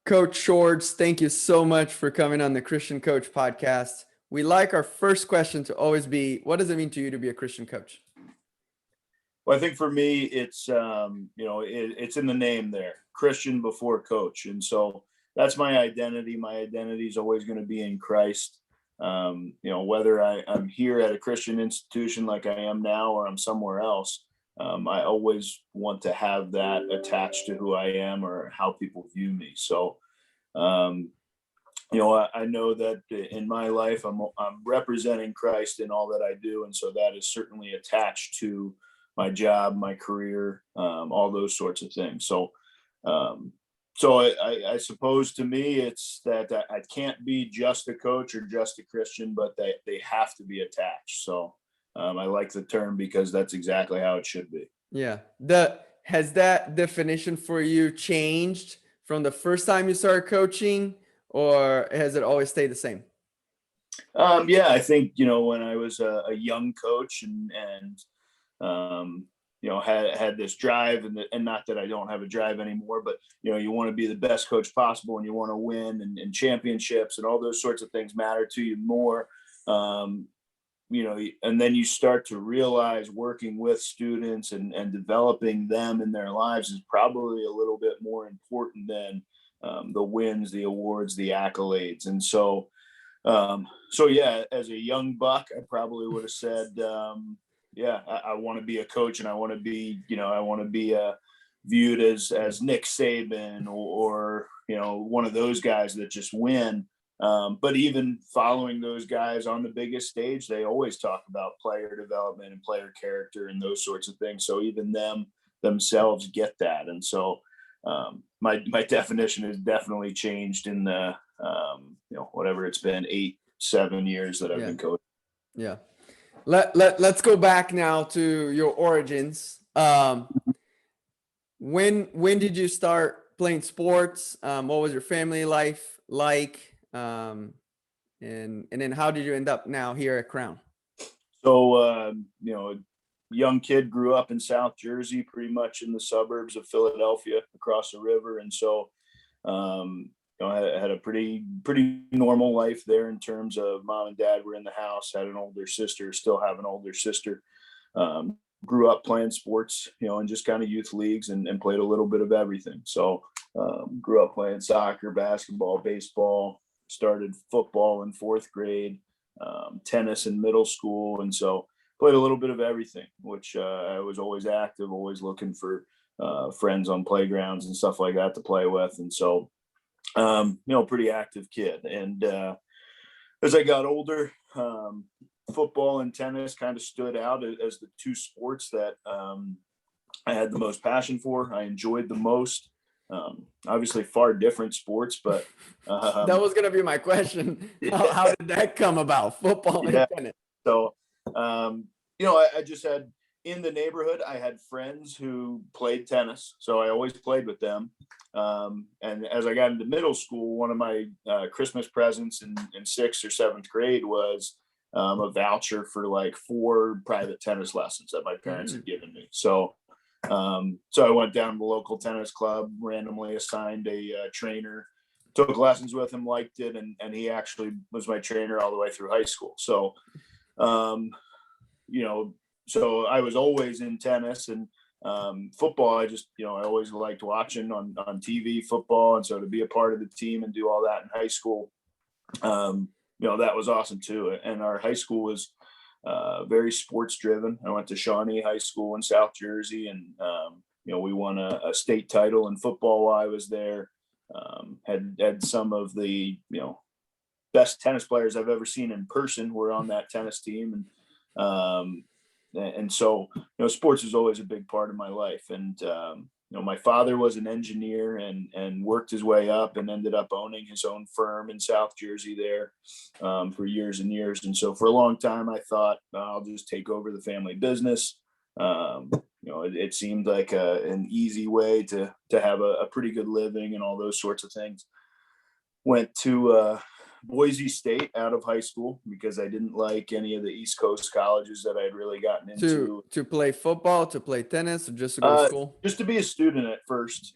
Coach Shourds, thank you so much for coming on the Christian Coach podcast. We like our first question to always be, what does it mean to you to be a Christian coach? Well, I think for me, it's it's in the name there, Christian before coach, and so that's my identity. My identity is always going to be in Christ. Whether I'm here at a Christian institution like I am now, or I'm somewhere else, I always want to have that attached to who I am or how people view me. So, um, I know that in my life, I'm representing Christ in all that I do, and so that is certainly attached to my job, my career, all those sorts of things. Um, so I suppose to me, it's that I can't be just a coach or just a Christian, but they have to be attached. So I like the term because that's exactly how it should be. Yeah. Has that definition for you changed from the first time you started coaching, or has it always stayed the same? Yeah, I think when I was a young coach and had this drive, and not that I don't have a drive anymore, but you want to be the best coach possible, and you want to win, and championships and all those sorts of things matter to you more. And then you start to realize working with students and developing them in their lives is probably a little bit more important than the wins, the awards, the accolades. And so yeah, as a young buck, I probably would have said, I want to be a coach, and I want to be, viewed as Nick Saban or one of those guys that just win. But even following those guys on the biggest stage, they always talk about player development and player character and those sorts of things. So even themselves get that. And so my definition has definitely changed in the whatever it's been, 7 years that I've been coaching. Yeah. Let's go back now to your origins. When did you start playing sports? What was your family life like? And then how did you end up now here at Crown? So, a young kid, grew up in South Jersey, pretty much in the suburbs of Philadelphia, across the river. And so, I had a pretty normal life there in terms of mom and dad were in the house, had an older sister, still have an older sister. Grew up playing sports, in just kind of youth leagues and played a little bit of everything. So grew up playing soccer, basketball, baseball, started football in fourth grade, tennis in middle school. And so played a little bit of everything, which I was always active, always looking for friends on playgrounds and stuff like that to play with. And so, pretty active kid. And as I got older, football and tennis kind of stood out as the two sports that I had the most passion for. I enjoyed the most. Obviously, far different sports, but that was going to be my question. How did that come about? Football and tennis. So, I just had in the neighborhood, I had friends who played tennis, so I always played with them. And as I got into middle school, one of my Christmas presents in sixth or seventh grade was a voucher for like 4 private tennis lessons that my parents had given me. So I went down to the local tennis club, randomly assigned a trainer, took lessons with him, liked it, and he actually was my trainer all the way through high school. So, so I was always in tennis, and football. I just, I always liked watching on TV football. And so to be a part of the team and do all that in high school, that was awesome too. And our high school was very sports driven. I went to Shawnee High School in South Jersey, and we won a state title in football while I was there. Had some of the best tennis players I've ever seen in person were on that tennis team, and so sports was always a big part of my life. And my father was an engineer and worked his way up and ended up owning his own firm in South Jersey there for years and years. And so for a long time, I thought I'll just take over the family business. It seemed like an easy way to have a pretty good living and all those sorts of things. Went to Boise State out of high school because I didn't like any of the East Coast colleges that I had really gotten into. To play football, to play tennis, or just to go to school? Just to be a student at first.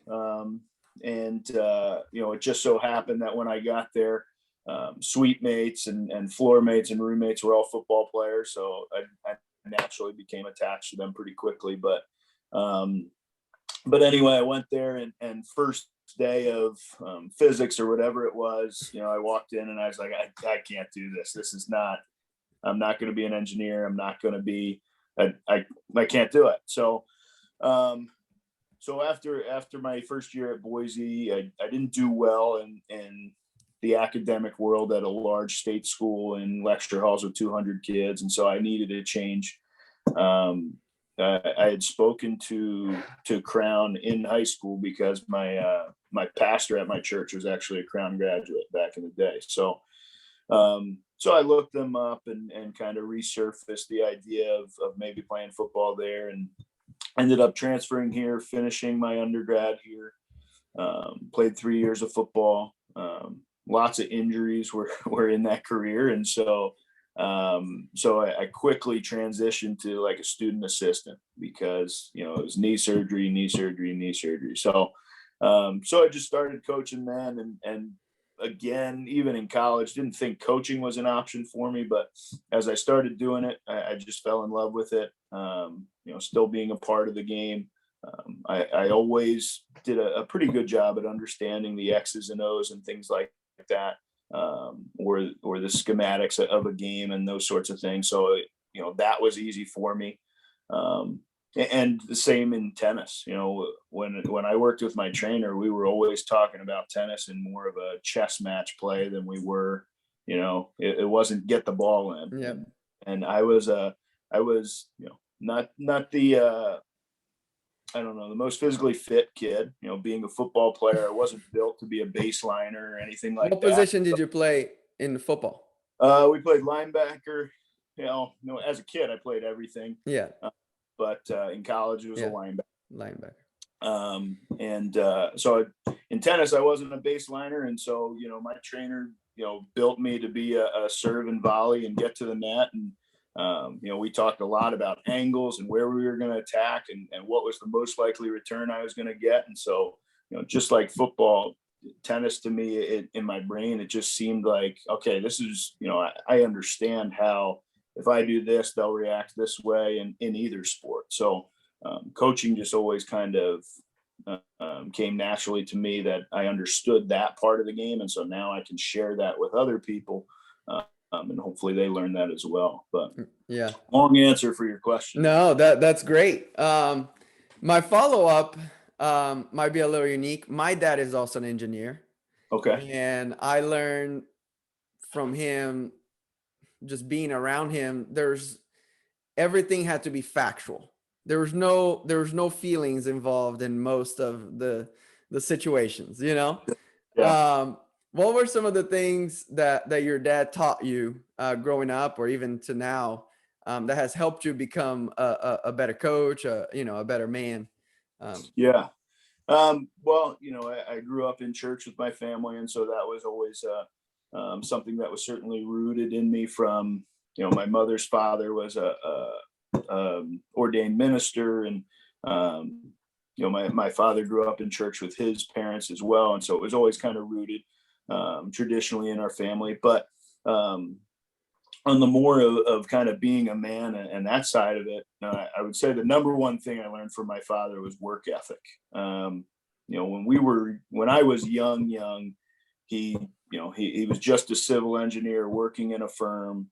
it just so happened that when I got there, suite mates and floor mates and roommates were all football players. So I naturally became attached to them pretty quickly. But anyway, I went there and first day of physics or whatever it was, I walked in and I was like, I can't do this. I'm not going to be an engineer. I'm not going to be, I can't do it. So after my first year at Boise, I didn't do well in the academic world at a large state school in lecture halls with 200 kids. And so I needed a change. I had spoken to Crown in high school because my pastor at my church was actually a Crown graduate back in the day. So I looked them up and kind of resurfaced the idea of maybe playing football there, and ended up transferring here, finishing my undergrad here. Played 3 years of football. Lots of injuries were in that career. And so I quickly transitioned to like a student assistant because, it was knee surgery. So I just started coaching then. And again, even in college, didn't think coaching was an option for me, but as I started doing it, I just fell in love with it. Still being a part of the game. I always did a pretty good job at understanding the X's and O's and things like that, or the schematics of a game and those sorts of things. So, that was easy for me. And the same in tennis. When I worked with my trainer, we were always talking about tennis in more of a chess match play than we were, it wasn't get the ball in. Yeah. And I was not the, I don't know, the most physically fit kid, being a football player. I wasn't built to be a baseliner or anything like that. What position did you play in football? We played linebacker. As a kid, I played everything. Yeah. But in college, it was a linebacker. So in tennis, I wasn't a baseliner. And so, my trainer, built me to be a serve and volley and get to the net. And, we talked a lot about angles and where we were going to attack and what was the most likely return I was going to get. And so, just like football, tennis to me, in my brain, it just seemed like, okay, this is, I understand how, if I do this, they'll react this way in either sport. So coaching just always kind of came naturally to me, that I understood that part of the game. And so now I can share that with other people. And hopefully they learn that as well. But yeah, long answer for your question. No, that's great. My follow-up might be a little unique. My dad is also an engineer. Okay. And I learned from him, just being around him, everything had to be factual. There was no feelings involved in most of the situations, Yeah. What were some of the things that your dad taught you growing up, or even to now, that has helped you become a better coach, a better man? Yeah. Well, I grew up in church with my family, and so that was always something that was certainly rooted in me from, my mother's father was a ordained minister, and my father grew up in church with his parents as well, and so it was always kind of rooted traditionally in our family. But on the more of kind of being a man and that side of it, I would say the number one thing I learned from my father was work ethic. When I was young, he was just a civil engineer working in a firm,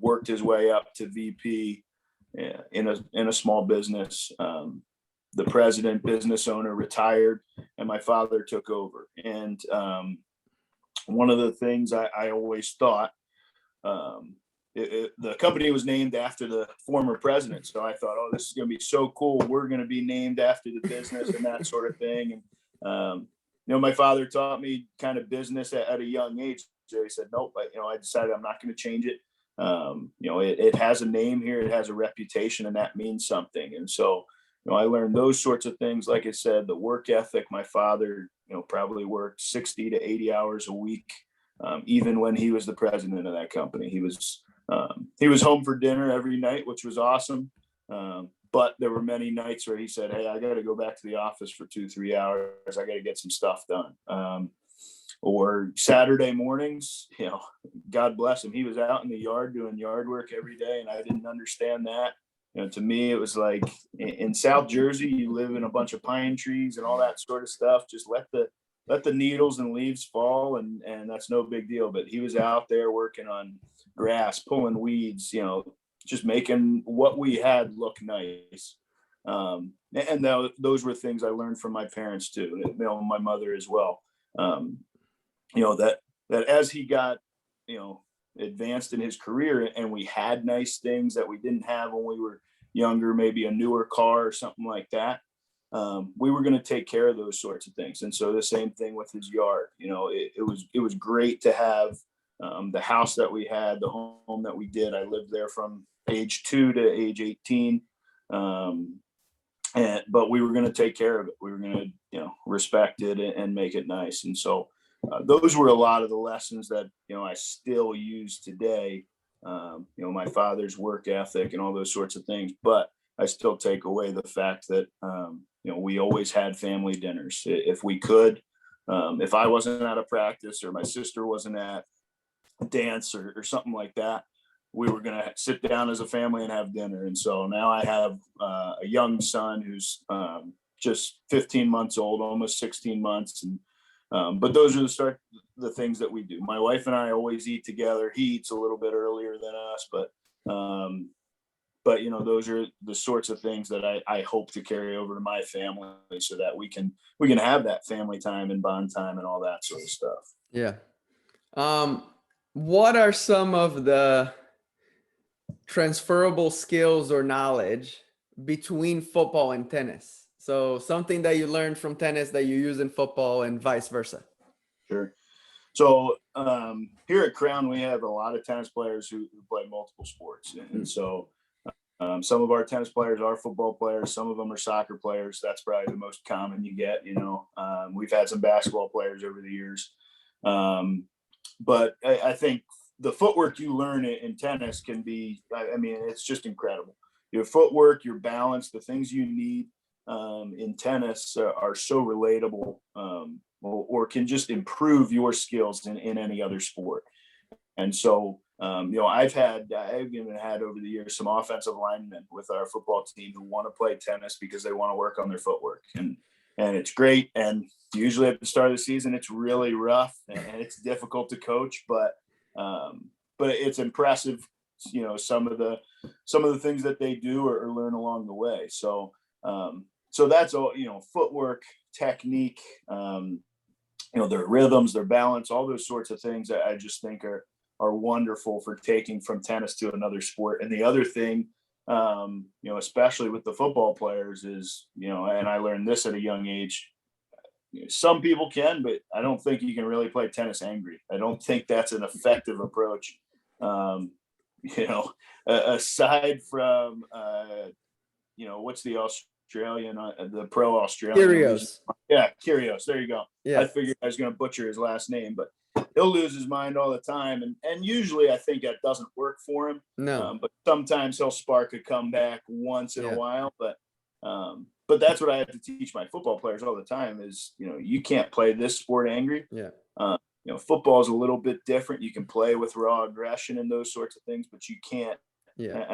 worked his way up to VP in a small business. The president, business owner, retired, and my father took over. And one of the things I always thought, the company was named after the former president. So I thought, this is going to be so cool. We're going to be named after the business and that sort of thing. And, my father taught me kind of business at a young age. So he said, nope, I decided I'm not going to change it. It has a name here. It has a reputation, and that means something. And so, I learned those sorts of things. Like I said, the work ethic. My father, probably worked 60 to 80 hours a week. Even when he was the president of that company, he was home for dinner every night, which was awesome. But there were many nights where he said, "Hey, I got to go back to the office for 2-3 hours. I got to get some stuff done." Or Saturday mornings, God bless him, he was out in the yard doing yard work every day, and I didn't understand that. To me, it was like in South Jersey, you live in a bunch of pine trees and all that sort of stuff. Just let the needles and leaves fall, and that's no big deal. But he was out there working on grass, pulling weeds, just making what we had look nice. And those were things I learned from my parents too, my mother as well. That as he got, advanced in his career, and we had nice things that we didn't have when we were younger, maybe a newer car or something like that. We were going to take care of those sorts of things. And so the same thing with his yard. It was great to have the house that we had, the home that we did. I lived there from age 2 to age 18. But we were going to take care of it. We were going to, respect it and make it nice. And so those were a lot of the lessons that, I still use today. My father's work ethic and all those sorts of things, but I still take away the fact that, we always had family dinners if we could. If I wasn't at a practice or my sister wasn't at a dance or something like that, we were going to sit down as a family and have dinner. And so now I have a young son who's just 15 months old, almost 16 months. And but those are the things that we do. My wife and I always eat together. He eats a little bit earlier than us, but those are the sorts of things that I hope to carry over to my family, so that we can have that family time and bond time and all that sort of stuff. Yeah. What are some of the transferable skills or knowledge between football and tennis? So something that you learned from tennis that you use in football and vice versa. Sure. So here at Crown, we have a lot of tennis players who play multiple sports. And so some of our tennis players are football players. Some of them are soccer players. That's probably the most common you get. We've had some basketball players over the years. But I think the footwork you learn in tennis can be, it's just incredible. Your footwork, your balance, the things you need in tennis are so relatable, or can just improve your skills in any other sport. And so, I've even had over the years some offensive linemen with our football team who want to play tennis because they want to work on their footwork, and it's great. And usually at the start of the season, it's really rough and it's difficult to coach, but it's impressive, some of the things that they do or learn along the way. So that's all, footwork, technique, their rhythms, their balance, all those sorts of things that I just think are wonderful for taking from tennis to another sport. And the other thing, especially with the football players is, and I learned this at a young age, some people can, but I don't think you can really play tennis angry. I don't think that's an effective approach. Aside from, what's the Australian, the pro Australian? Kyrgios. Yeah, Kyrgios. There you go. Yeah. I figured I was going to butcher his last name, but he'll lose his mind all the time. And usually I think that doesn't work for him. No. But sometimes he'll spark a comeback once in a while. But that's what I have to teach my football players all the time is, you can't play this sport angry. Yeah. Football is a little bit different. You can play with raw aggression and those sorts of things, but you can't. Yeah.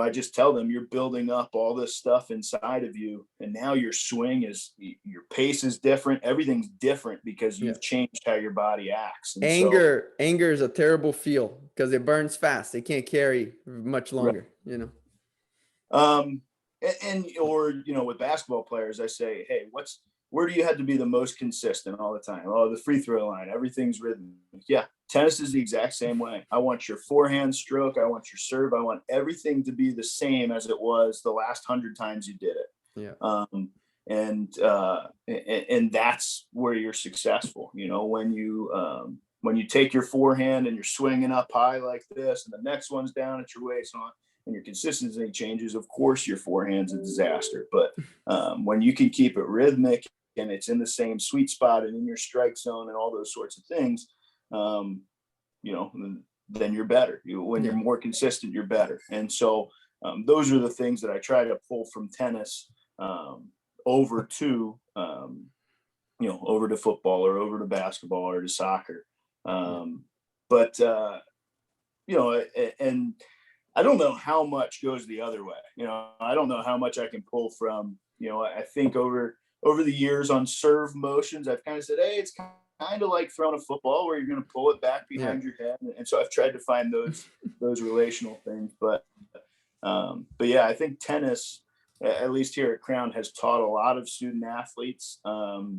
I just tell them you're building up all this stuff inside of you. And now your swing your pace is different. Everything's different because you've changed how your body acts. And anger is a terrible feel because it burns fast. It can't carry much longer, with basketball players, I say, hey, where do you have to be the most consistent all the time? Oh, the free throw line, everything's rhythmic. Yeah. Tennis is the exact same way. I want your forehand stroke. I want your serve. I want everything to be the same as it was the last 100 times you did it. Yeah. And that's where you're successful. When you take your forehand and you're swinging up high like this, and the next one's down at your waist and your consistency changes, of course, your forehand's a disaster. But when you can keep it rhythmic and it's in the same sweet spot and in your strike zone and all those sorts of things, then you're better. When you're more consistent, you're better. And so those are the things that I try to pull from tennis over to over to football or over to basketball or to soccer. But and I don't know how much goes the other way. I don't know how much I can pull from, I think over the years on serve motions, I've kind of said, hey, it's kind of like throwing a football where you're going to pull it back behind your head. And so I've tried to find those relational things. But yeah, I think tennis, at least here at Crown, has taught a lot of student athletes, how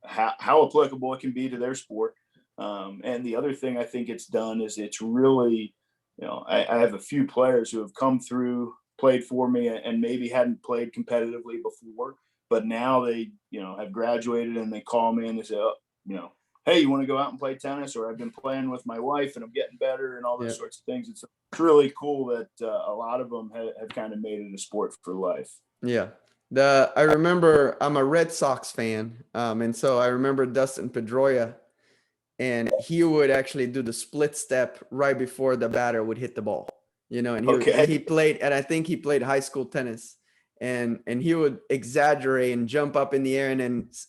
applicable it can be to their sport. And the other thing I think it's done is it's really, I have a few players who have come through, played for me, and maybe hadn't played competitively before, but now they, have graduated and they call me and they say, hey, you want to go out and play tennis? Or I've been playing with my wife and I'm getting better and all those sorts of things. It's really cool that a lot of them have kind of made it a sport for life. Yeah. I remember I'm a Red Sox fan. And so I remember Dustin Pedroia, and he would actually do the split step right before the batter would hit the ball, and he played, and I think he played high school tennis, and he would exaggerate and jump up in the air and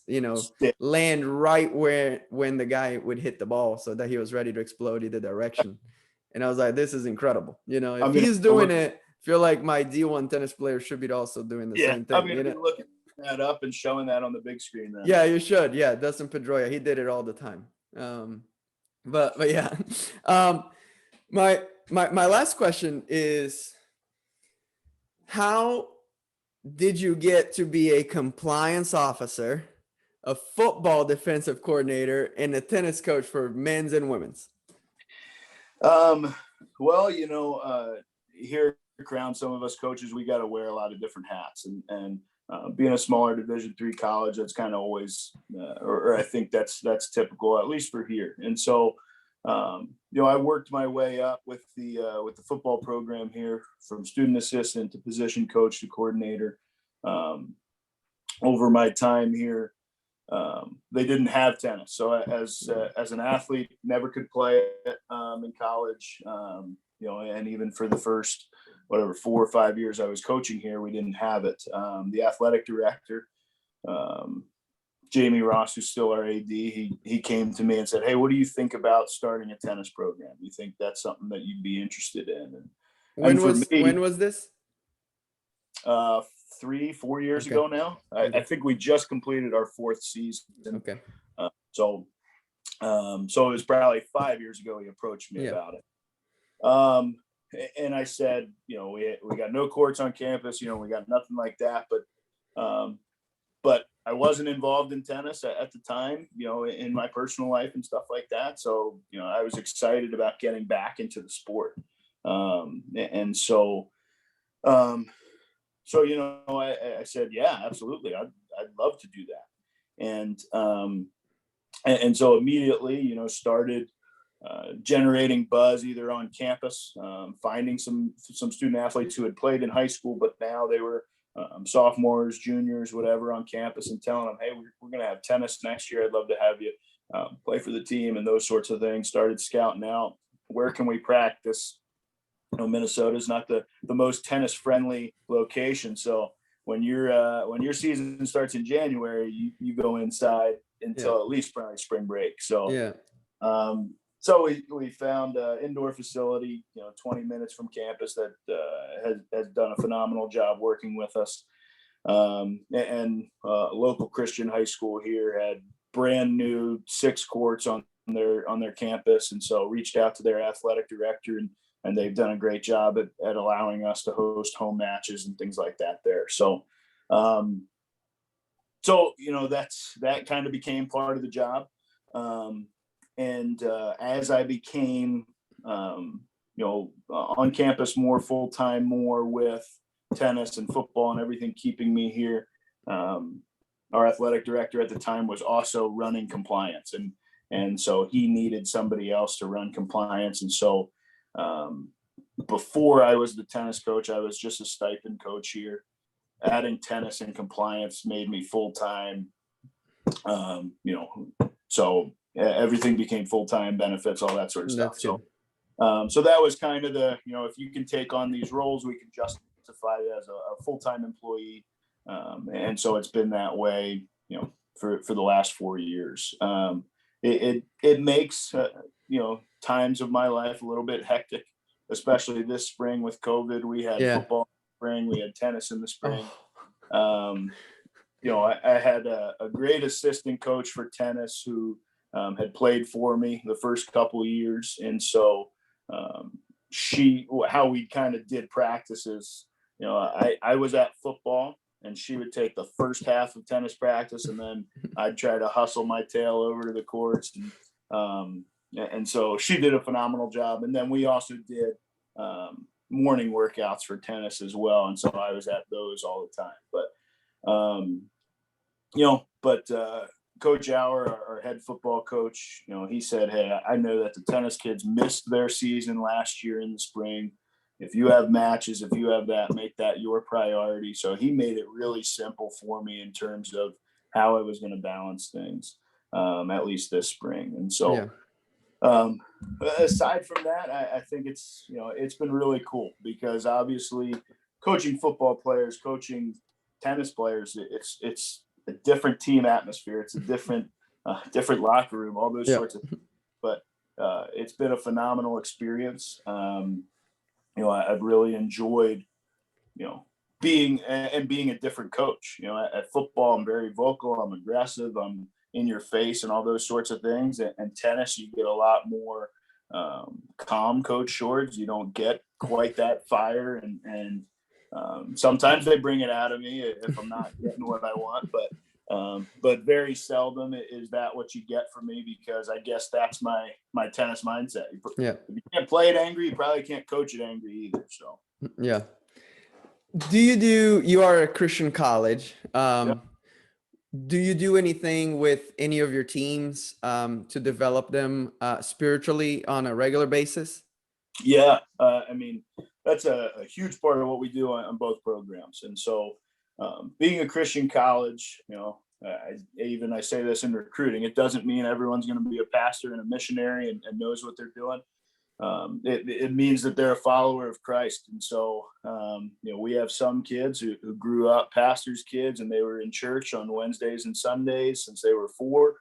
then, land right when the guy would hit the ball so that he was ready to explode either direction. And I was like, this is incredible. If he's doing it, I feel like my D1 tennis player should be also doing the same thing. I'm going to be looking that up and showing that on the big screen then. Yeah, you should. Yeah, Dustin Pedroia, he did it all the time. But yeah, my last question is, how did you get to be a compliance officer, a football defensive coordinator, and a tennis coach for men's and women's? Well, here at Crown, some of us coaches, we got to wear a lot of different hats, and being a smaller Division III college, that's kind of always, or I think that's typical, at least for here. And so, I worked my way up with the football program here, from student assistant to position coach to coordinator. Over my time here, they didn't have tennis, so as an athlete, never could play it in college. And even for the first 4 or 5 years I was coaching here, we didn't have it. The athletic director, Jamie Ross, who's still our AD, he came to me and said, hey, what do you think about starting a tennis program? You think that's something that you'd be interested in? When was this? 3-4 years ago now. I think we just completed our 4th season. Okay. So it was probably 5 years ago he approached me about it. And I said, we got no courts on campus, we got nothing like that, but I wasn't involved in tennis at the time, in my personal life and stuff like that. So, I was excited about getting back into the sport. And so, I said, yeah, absolutely. I'd love to do that. And so immediately, started generating buzz either on campus, finding some student athletes who had played in high school, but now they were sophomores, juniors, whatever, on campus, and telling them, hey, we're going to have tennis next year. I'd love to have you play for the team, and those sorts of things. Started scouting out, where can we practice? Minnesota's not the most tennis friendly location. So when your season starts in January, you go inside until at least probably spring break. So, so we found an indoor facility, 20 minutes from campus that has done a phenomenal job working with us. And local Christian high school here had brand new 6 courts on their campus. And so reached out to their athletic director, and they've done a great job at allowing us to host home matches and things like that there. So, that kind of became part of the job. And as I became, on campus more full-time, more with tennis and football and everything keeping me here, our athletic director at the time was also running compliance. And so he needed somebody else to run compliance. And so before I was the tennis coach, I was just a stipend coach here. Adding tennis and compliance made me full-time, so everything became full-time, benefits, all that sort of stuff. So So that was kind of the, if you can take on these roles, we can justify it as a full-time employee. And so it's been that way, for the last 4 years. It makes, times of my life a little bit hectic, especially this spring with COVID. We had football in the spring, we had tennis in the spring. I had a great assistant coach for tennis who had played for me the first couple of years. And so how we kind of did practices, I was at football and she would take the first half of tennis practice, and then I'd try to hustle my tail over to the courts. And so she did a phenomenal job. And then we also did morning workouts for tennis as well. And so I was at those all the time. But Coach Auer, our head football coach, he said, "Hey, I know that the tennis kids missed their season last year in the spring. If you have matches, if you have that, make that your priority." So he made it really simple for me in terms of how I was going to balance things, at least this spring. And so, aside from that, I think it's been really cool, because obviously coaching football players, coaching tennis players, it's a different team atmosphere. It's a different locker room, all those sorts of things. But it's been a phenomenal experience. I've really enjoyed, being a different coach. At football, I'm very vocal, I'm aggressive, I'm in your face and all those sorts of things. And tennis, you get a lot more calm, Coach Shourds. You don't get quite that fire, and sometimes they bring it out of me if I'm not getting what I want, but very seldom is that what you get from me, because I guess that's my tennis mindset. If you can't play it angry, you probably can't coach it angry either. So you are a Christian college. Do you do anything with any of your teams to develop them spiritually on a regular basis? Yeah. That's a huge part of what we do on both programs. And so being a Christian college, I say this in recruiting, it doesn't mean everyone's going to be a pastor and a missionary and knows what they're doing. It means that they're a follower of Christ. And so, we have some kids who grew up pastors' kids, and they were in church on Wednesdays and Sundays since they were 4.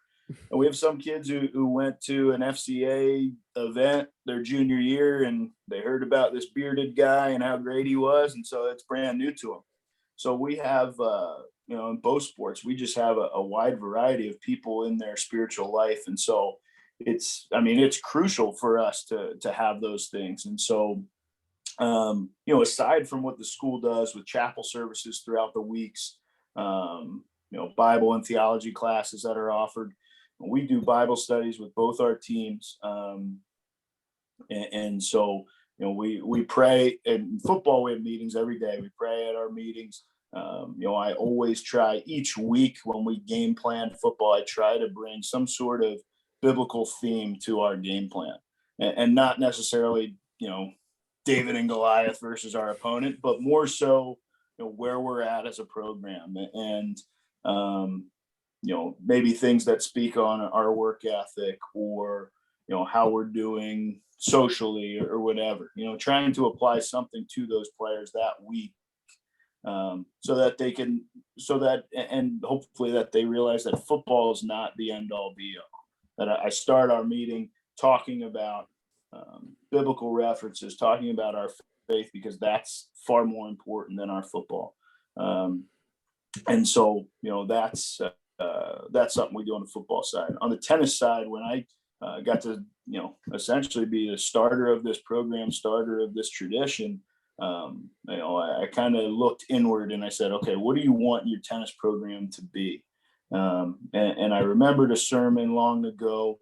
And we have some kids who went to an FCA event their junior year, and they heard about this bearded guy and how great he was. And so it's brand new to them. So we have, in both sports, we just have a wide variety of people in their spiritual life. And so it's crucial for us to have those things. And so, aside from what the school does with chapel services throughout the weeks, Bible and theology classes that are offered, we do Bible studies with both our teams. And so, we pray. In football, we have meetings every day. We pray at our meetings. I always try each week when we game plan football, I try to bring some sort of biblical theme to our game plan, and not necessarily, David and Goliath versus our opponent, but more so, where we're at as a program, and, maybe things that speak on our work ethic, or, how we're doing socially or whatever, trying to apply something to those players that week. So that and hopefully that they realize that football is not the end all be all. That I start our meeting talking about biblical references, talking about our faith, because that's far more important than our football. And so, that's something we do on the football side. On the tennis side, when I got to, essentially be the starter of this program, starter of this tradition, I kind of looked inward and I said, okay, what do you want your tennis program to be? And I remembered a sermon long ago.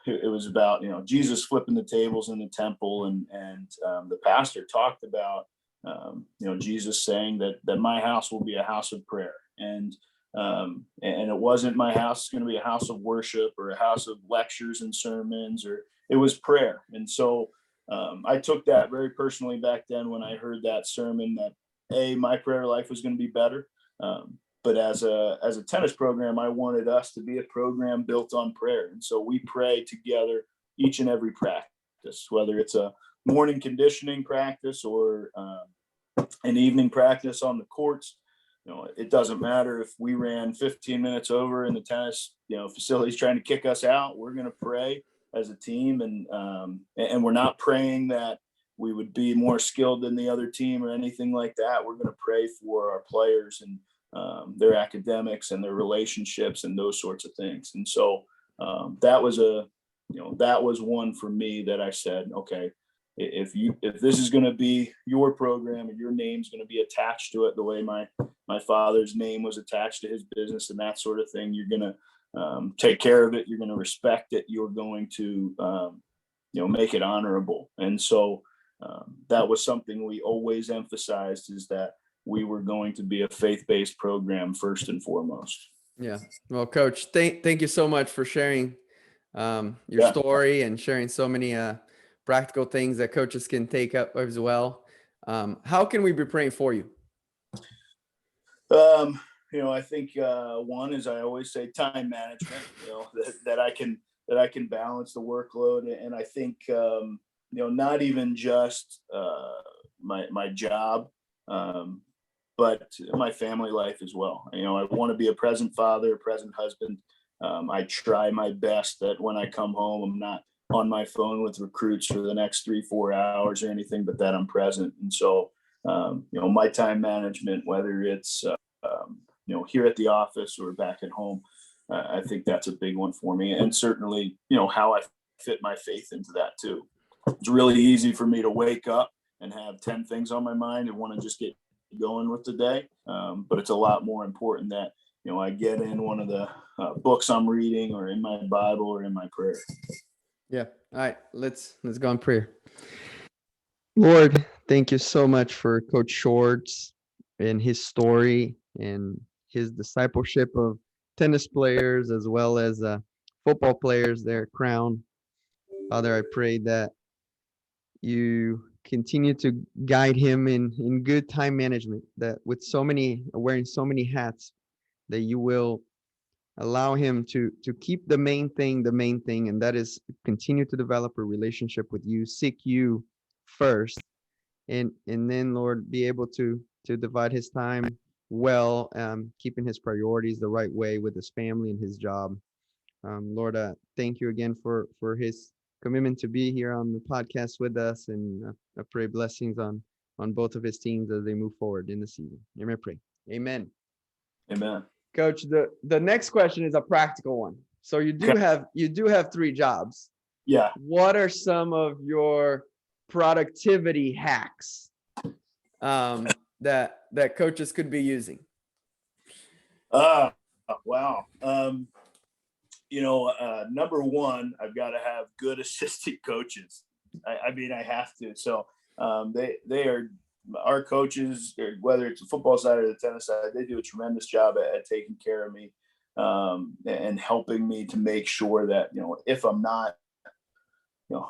It was about, Jesus flipping the tables in the temple, and the pastor talked about, Jesus saying that my house will be a house of prayer. And it wasn't my house is going to be a house of worship or a house of lectures and sermons, or it was prayer. And so I took that very personally back then when I heard that sermon, that my prayer life was going to be better. But as a tennis program, I wanted us to be a program built on prayer. And so we pray together each and every practice. practice, whether it's a morning conditioning practice or an evening practice on the courts. It doesn't matter if we ran 15 minutes over in the tennis, facilities trying to kick us out. We're going to pray as a team, and we're not praying that we would be more skilled than the other team or anything like that. We're going to pray for our players and their academics and their relationships and those sorts of things. And so that was one for me that I said, okay, if this is going to be your program and your name's going to be attached to it the way my father's name was attached to his business and that sort of thing, you're going to take care of it. You're going to respect it. You're going to make it honorable. And so that was something we always emphasized, is that we were going to be a faith-based program first and foremost. Yeah. Well, Coach, thank you so much for sharing your story and sharing so many practical things that coaches can take up as well. How can we be praying for you? I think one is, I always say, time management, that I can balance the workload. And I think, not even just my job, but my family life as well. I want to be a present father, a present husband. I try my best that when I come home, I'm not on my phone with recruits for the next 3-4 hours or anything, but that I'm present. And so, my time management, whether it's, here at the office or back at home, I think that's a big one for me. And certainly, how I fit my faith into that too. It's really easy for me to wake up and have 10 things on my mind and want to just get going with the day. But it's a lot more important that, I get in one of the books I'm reading, or in my Bible, or in my prayer. Yeah. All right. Let's go in prayer. Lord, thank you so much for Coach Shourds and his story and his discipleship of tennis players as well as football players there at Crown. Father, I pray that you continue to guide him in good time management, that with wearing so many hats, that you will allow him to keep the main thing, and that is continue to develop a relationship with you, seek you first, and then, Lord, be able to divide his time well, keeping his priorities the right way with his family and his job. Lord, thank you again for his commitment to be here on the podcast with us, and I pray blessings on both of his teams as they move forward in the season. You may pray. Amen. Amen. Coach, the next question is a practical one. So you do have 3 jobs. Yeah. What are some of your productivity hacks that coaches could be using? Wow. Number one, I've got to have good assistant coaches. I have to. So they are our coaches, whether it's the football side or the tennis side. They do a tremendous job at taking care of me and helping me to make sure that, if I'm not,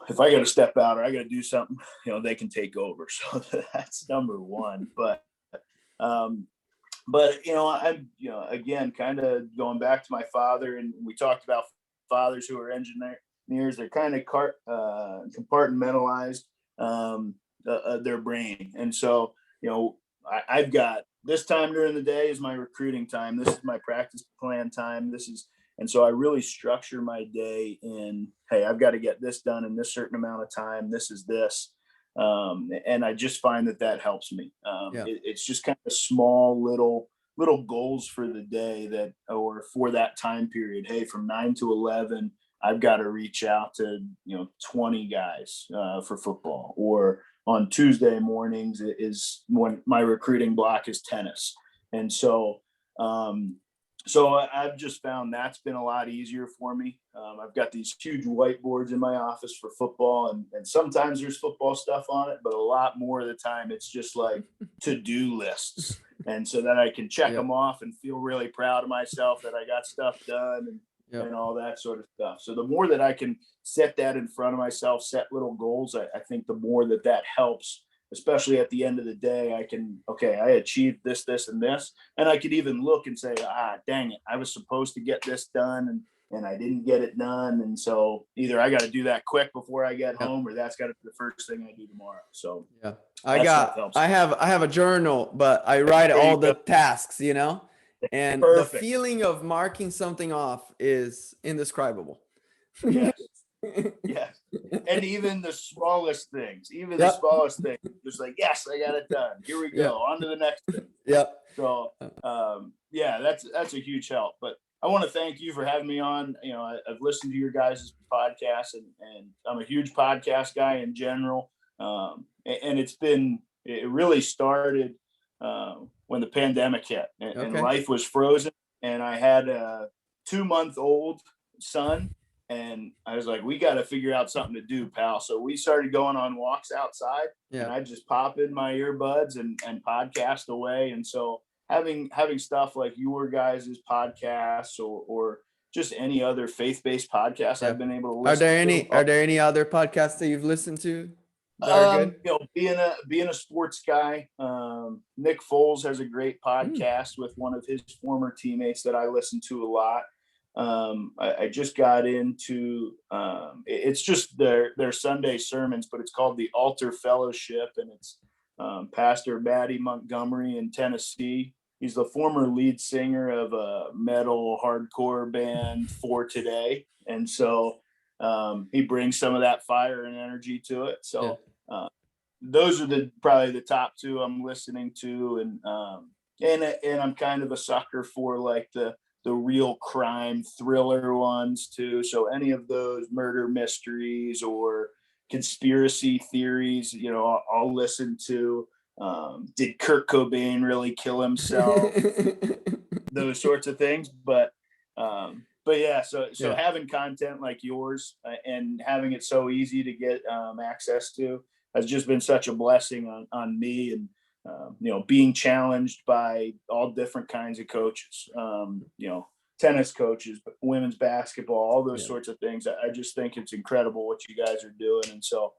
if I got to step out or I got to do something, they can take over. So that's number one. But I'm, again, kind of going back to my father, and we talked about fathers who are engineers. They're kind of compartmentalized their brain. And so, I've got this time during the day is my recruiting time. This is my practice plan time. And so I really structure my day in, hey, I've got to get this done in this certain amount of time. This is this. And I just find that helps me. It's just kind of small little goals for the day or for that time period. Hey, from 9 to 11, I've got to reach out to, 20 guys for football. Or on Tuesday mornings is when my recruiting block is tennis. And so, I've just found that's been a lot easier for me. I've got these huge whiteboards in my office for football, and sometimes there's football stuff on it, but a lot more of the time it's just like to-do lists. And so that I can check them off and feel really proud of myself that I got stuff done and all that sort of stuff. So the more that I can set that in front of myself, set little goals, I think the more that helps, especially at the end of the day. I achieved this, and this, and I could even look and say, dang it, I was supposed to get this done and I didn't get it done. And so either I got to do that quick before I get Yep. home, or that's got to be the first thing I do tomorrow. So Yeah. that stuff helps. I have a journal, but I write There you all the go. tasks, you know, and the Perfect. feeling of marking something off is indescribable. Yes. Yes. And even the smallest things, Yep. just like, yes, I got it done. Here we go. Yep. On to the next thing. Yep. So, yeah, that's a huge help. But I want to thank you for having me on. You know, I've listened to your guys' podcast, and I'm a huge podcast guy in general. And it really started when the pandemic hit, and life was frozen. And I had a 2-month-old son, and I was like, we got to figure out something to do, pal. So we started going on walks outside, and I just pop in my earbuds and podcast away. And so having stuff like your guys' podcasts or just any other faith-based podcast I've been able to listen to. Are there any other podcasts that you've listened to that are good? You know, being a sports guy, Nick Foles has a great podcast with one of his former teammates that I listen to a lot. I just got into it's just their Sunday sermons, but it's called the Altar Fellowship, and it's Pastor Matty Montgomery in Tennessee. He's the former lead singer of a metal hardcore band For Today, and so he brings some of that fire and energy to it. So those are probably the top two I'm listening to, and I'm kind of a sucker for like the real crime thriller ones too. So any of those murder mysteries or conspiracy theories, you know, I'll listen to. Did Kurt Cobain really kill himself? Those sorts of things. But yeah, so having content like yours and having it so easy to get access to has just been such a blessing on me, and you know, being challenged by all different kinds of coaches, you know, tennis coaches, women's basketball, all those sorts of things. I just think it's incredible what you guys are doing. And so,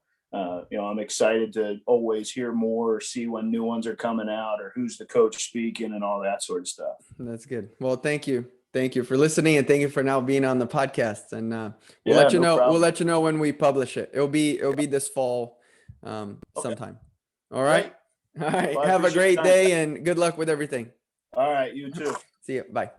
you know, I'm excited to always hear more or see when new ones are coming out or who's the coach speaking and all that sort of stuff. That's good. Well, thank you. Thank you for listening, and thank you for now being on the podcast. And we'll let you know. Problem. We'll let you know when we publish it. It'll be this fall, sometime. All right. Great. All right. Well, have a great day, and good luck with everything. All right. You too. See you. Bye.